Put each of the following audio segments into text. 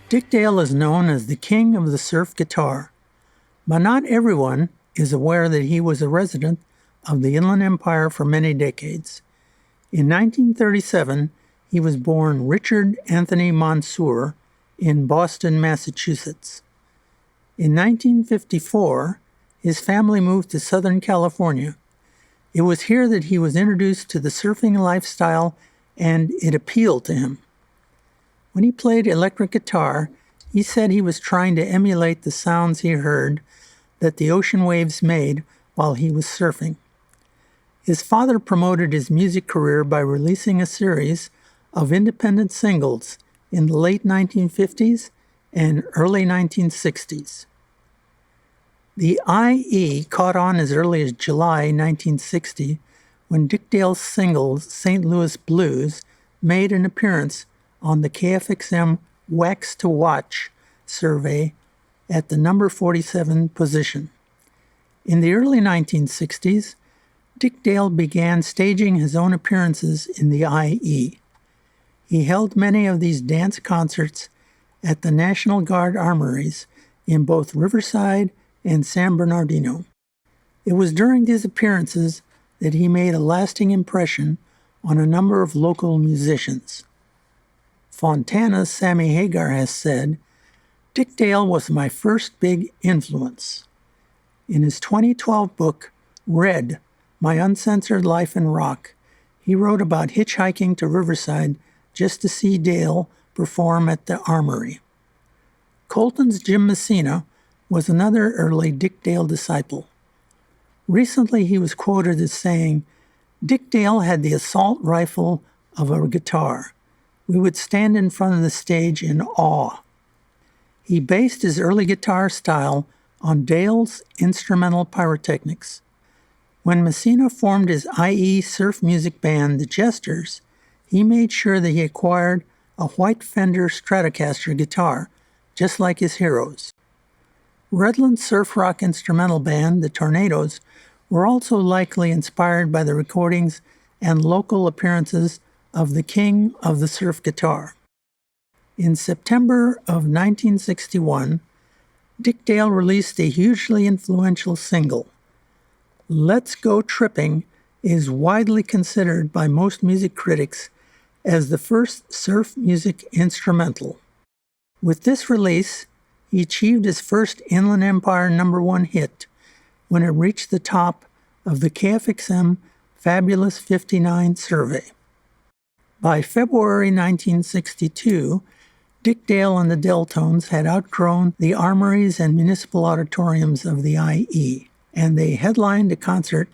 Dickdale is known as the king of the surf guitar, but not everyone is aware that he was a resident of the Inland Empire for many decades. In 1937, he was born Richard Anthony Monsoor in Boston, Massachusetts. In 1954, his family moved to Southern California. It was here that he was introduced to the surfing lifestyle, and it appealed to him. When he played electric guitar, he said he was trying to emulate the sounds he heard that the ocean waves made while he was surfing. His father promoted his music career by releasing a series of independent singles in the late 1950s and early 1960s. The IE caught on as early as July 1960 when Dickdale's single St. Louis Blues made an appearance on the KFXM Wax to Watch survey at the number 47 position. In the early 1960s, Dickdale began staging his own appearances in the IE. He held many of these dance concerts at the National Guard armories in both Riverside and San Bernardino. It was during these appearances that he made a lasting impression on a number of local musicians. Fontana's Sammy Hagar has said, "Dickdale was my first big influence." In his 2012 book, Red, My Uncensored Life in Rock, he wrote about hitchhiking to Riverside just to see Dale perform at the Armory. Colton's Jim Messina was another early Dickdale disciple. Recently he was quoted as saying, "Dickdale had the assault rifle of a guitar. We would stand in front of the stage in awe." He based his early guitar style on Dale's instrumental pyrotechnics. When Messina formed his IE surf music band, The Jesters, he made sure that he acquired a white Fender Stratocaster guitar, just like his heroes. Redland's surf rock instrumental band, The Tornadoes, were also likely inspired by the recordings and local appearances of the king of the surf guitar. In September of 1961, Dickdale released a hugely influential single. Let's Go Tripping is widely considered by most music critics as the first surf music instrumental. With this release, he achieved his first Inland Empire #1 hit when it reached the top of the KFXM Fabulous 59 survey. By February 1962, Dickdale and the Deltones had outgrown the armories and municipal auditoriums of the IE, and they headlined a concert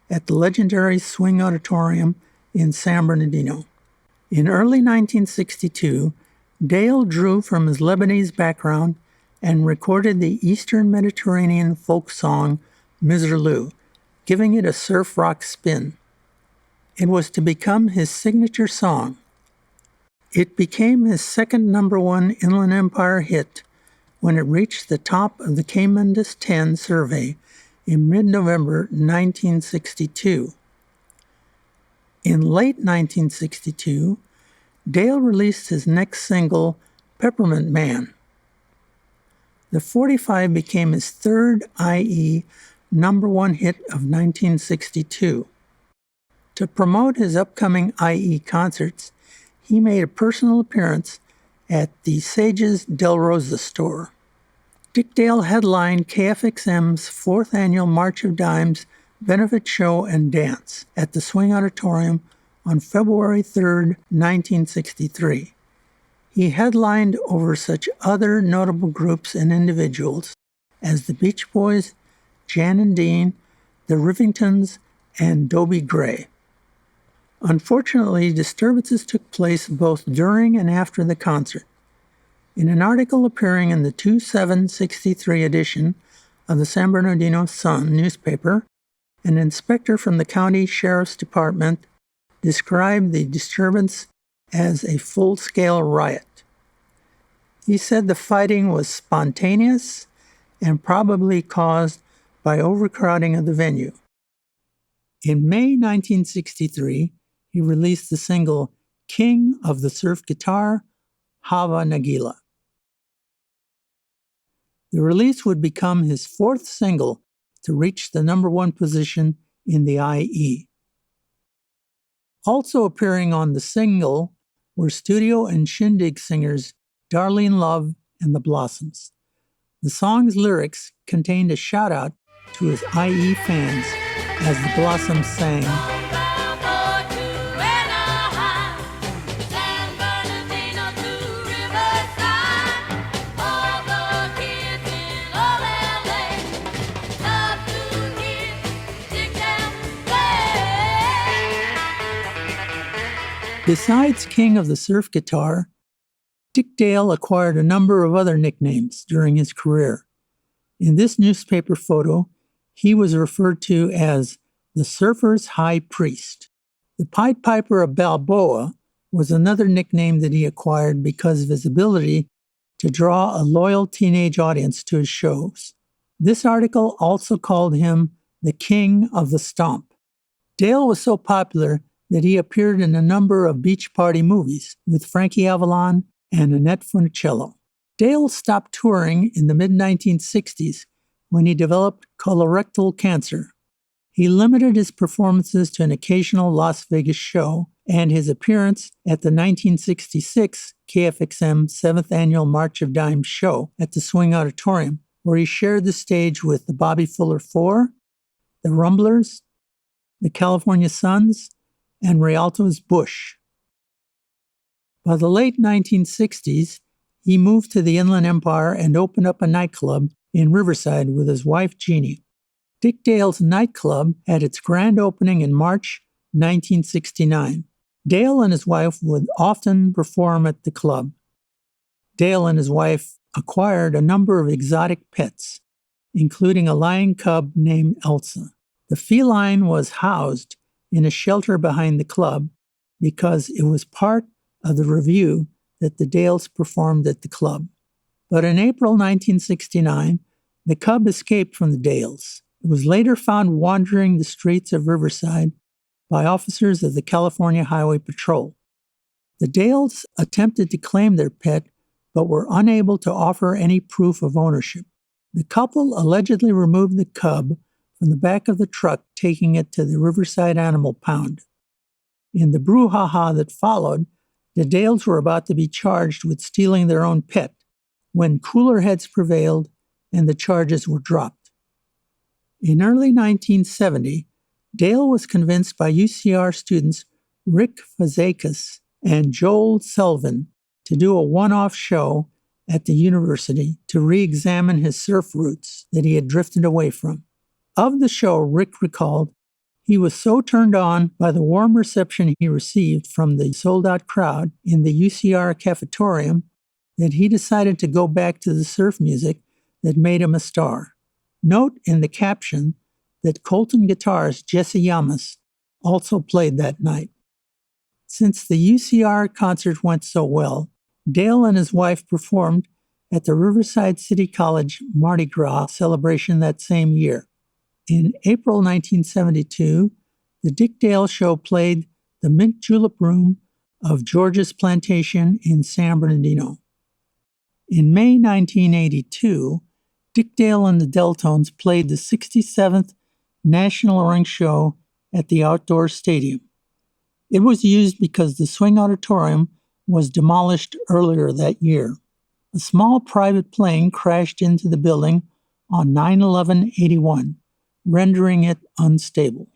at the legendary Swing Auditorium in San Bernardino. In early 1962, Dale drew from his Lebanese background and recorded the Eastern Mediterranean folk song Miserlou, giving it a surf rock spin. It was to become his signature song. It became his second #1 Inland Empire hit when it reached the top of the K-Mundus 10 survey in mid-November 1962. In late 1962, Dale released his next single, Peppermint Man. The 45 became his third IE #1 hit of 1962. To promote his upcoming IE concerts, he made a personal appearance at the Sages Del Rosa store. Dickdale headlined KFXM's 4th annual March of Dimes benefit show and dance at the Swing Auditorium on February 3, 1963. He headlined over such other notable groups and individuals as the Beach Boys, Jan and Dean, the Rivingtons, and Dobie Gray. Unfortunately, disturbances took place both during and after the concert. In an article appearing in the 2/7/63 edition of the San Bernardino Sun newspaper, an inspector from the county sheriff's department described the disturbance as a full-scale riot. He said the fighting was spontaneous and probably caused by overcrowding of the venue. In May 1963, he released the single King of the Surf Guitar, Hava Nagila. The release would become his fourth single to reach the number one position in the IE. Also appearing on the single were studio and shindig singers Darlene Love and the Blossoms. The song's lyrics contained a shout-out to his IE fans as the Blossoms sang, Besides King of the Surf Guitar, Dickdale acquired a number of other nicknames during his career. In this newspaper photo, he was referred to as the Surfer's High Priest. The Pied Piper of Balboa was another nickname that he acquired because of his ability to draw a loyal teenage audience to his shows. This article also called him the King of the Stomp. Dale was so popular that he appeared in a number of beach party movies with Frankie Avalon and Annette Funicello. Dale stopped touring in the mid-1960s when he developed colorectal cancer. He limited his performances to an occasional Las Vegas show and his appearance at the 1966 KFXM 7th Annual March of Dimes show at the Swing Auditorium, where he shared the stage with the Bobby Fuller Four, the Rumblers, the California Suns, and Rialto's Bush. By the late 1960s, he moved to the Inland Empire and opened up a nightclub in Riverside with his wife Jeannie. Dickdale's nightclub had its grand opening in March 1969. Dale and his wife would often perform at the club. Dale and his wife acquired a number of exotic pets, including a lion cub named Elsa. The feline was housed in a shelter behind the club because it was part of the revue that the Dales performed at the club. But in April 1969, the cub escaped from the Dales. It was later found wandering the streets of Riverside by officers of the California Highway Patrol. The Dales attempted to claim their pet, but were unable to offer any proof of ownership. The couple allegedly removed the cub from the back of the truck, taking it to the Riverside Animal Pound. In the brouhaha that followed, the Dales were about to be charged with stealing their own pet, when cooler heads prevailed and the charges were dropped. In early 1970, Dale was convinced by UCR students Rick Fazekas and Joel Sullivan to do a one-off show at the university to re-examine his surf roots that he had drifted away from. Of the show, Rick recalled, he was so turned on by the warm reception he received from the sold-out crowd in the UCR cafetorium that he decided to go back to the surf music that made him a star. Note in the caption that Colton guitarist Jesse Yamas also played that night. Since the UCR concert went so well, Dale and his wife performed at the Riverside City College Mardi Gras celebration that same year. In April 1972, the Dickdale Show played the Mint Julep Room of George's Plantation in San Bernardino. In May 1982, Dickdale and the Deltones played the 67th National Ring Show at the Outdoor Stadium. It was used because the Swing Auditorium was demolished earlier that year. A small private plane crashed into the building on 9/11/81. Rendering it unstable.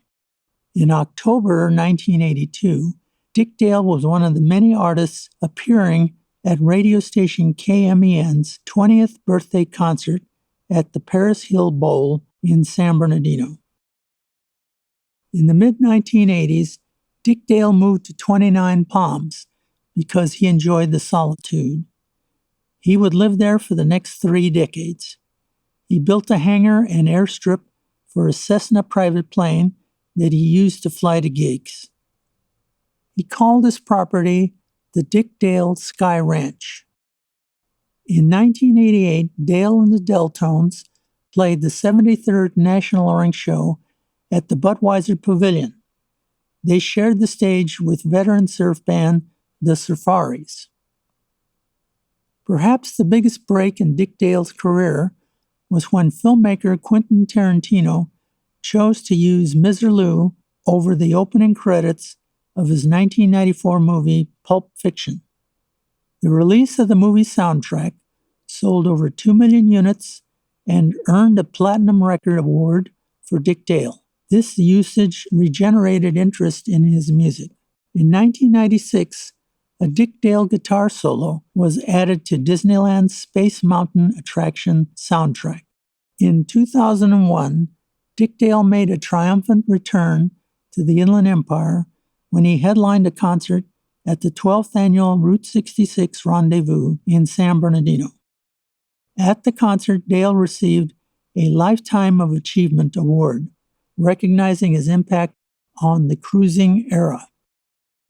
In October 1982, Dickdale was one of the many artists appearing at radio station KMEN's 20th birthday concert at the Paris Hill Bowl in San Bernardino. In the mid-1980s, Dickdale moved to 29 Palms because he enjoyed the solitude. He would live there for the next 3 decades. He built a hangar and airstrip for a Cessna private plane that he used to fly to gigs. He called his property the Dickdale Sky Ranch. In 1988, Dale and the Deltones played the 73rd National Ring Show at the Budweiser Pavilion. They shared the stage with veteran surf band the Safaris. Perhaps the biggest break in Dickdale's career was when filmmaker Quentin Tarantino chose to use Miserlou over the opening credits of his 1994 movie Pulp Fiction. The release of the movie's soundtrack sold over 2 million units and earned a Platinum Record Award for Dickdale. This usage regenerated interest in his music. In 1996, a Dickdale guitar solo was added to Disneyland's Space Mountain attraction soundtrack. In 2001, Dickdale made a triumphant return to the Inland Empire when he headlined a concert at the 12th annual Route 66 Rendezvous in San Bernardino. At the concert, Dale received a Lifetime of Achievement Award, recognizing his impact on the cruising era.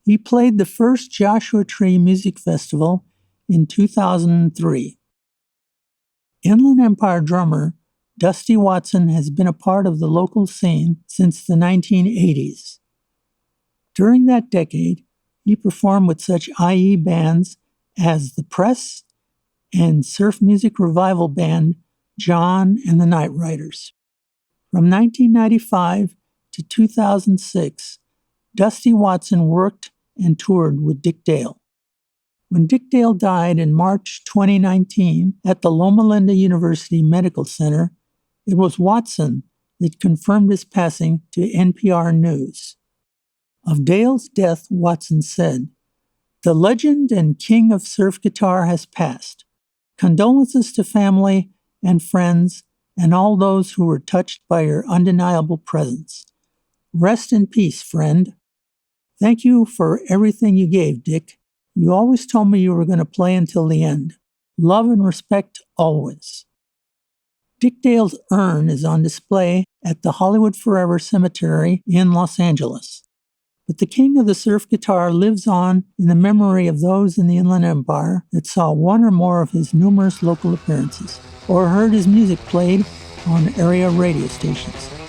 He played the first Joshua Tree Music Festival in 2003. Inland Empire drummer Dusty Watson has been a part of the local scene since the 1980s. During that decade, he performed with such IE bands as The Press and surf music revival band John and the Night Riders. From 1995 to 2006, Dusty Watson worked and toured with Dickdale. When Dickdale died in March 2019 at the Loma Linda University Medical Center, it was Watson that confirmed his passing to NPR News. Of Dale's death, Watson said, "The legend and king of surf guitar has passed. Condolences to family and friends and all those who were touched by your undeniable presence. Rest in peace, friend. Thank you for everything you gave, Dick. You always told me you were going to play until the end. Love and respect always." Dickdale's urn is on display at the Hollywood Forever Cemetery in Los Angeles. But the king of the surf guitar lives on in the memory of those in the Inland Empire that saw one or more of his numerous local appearances, or heard his music played on area radio stations.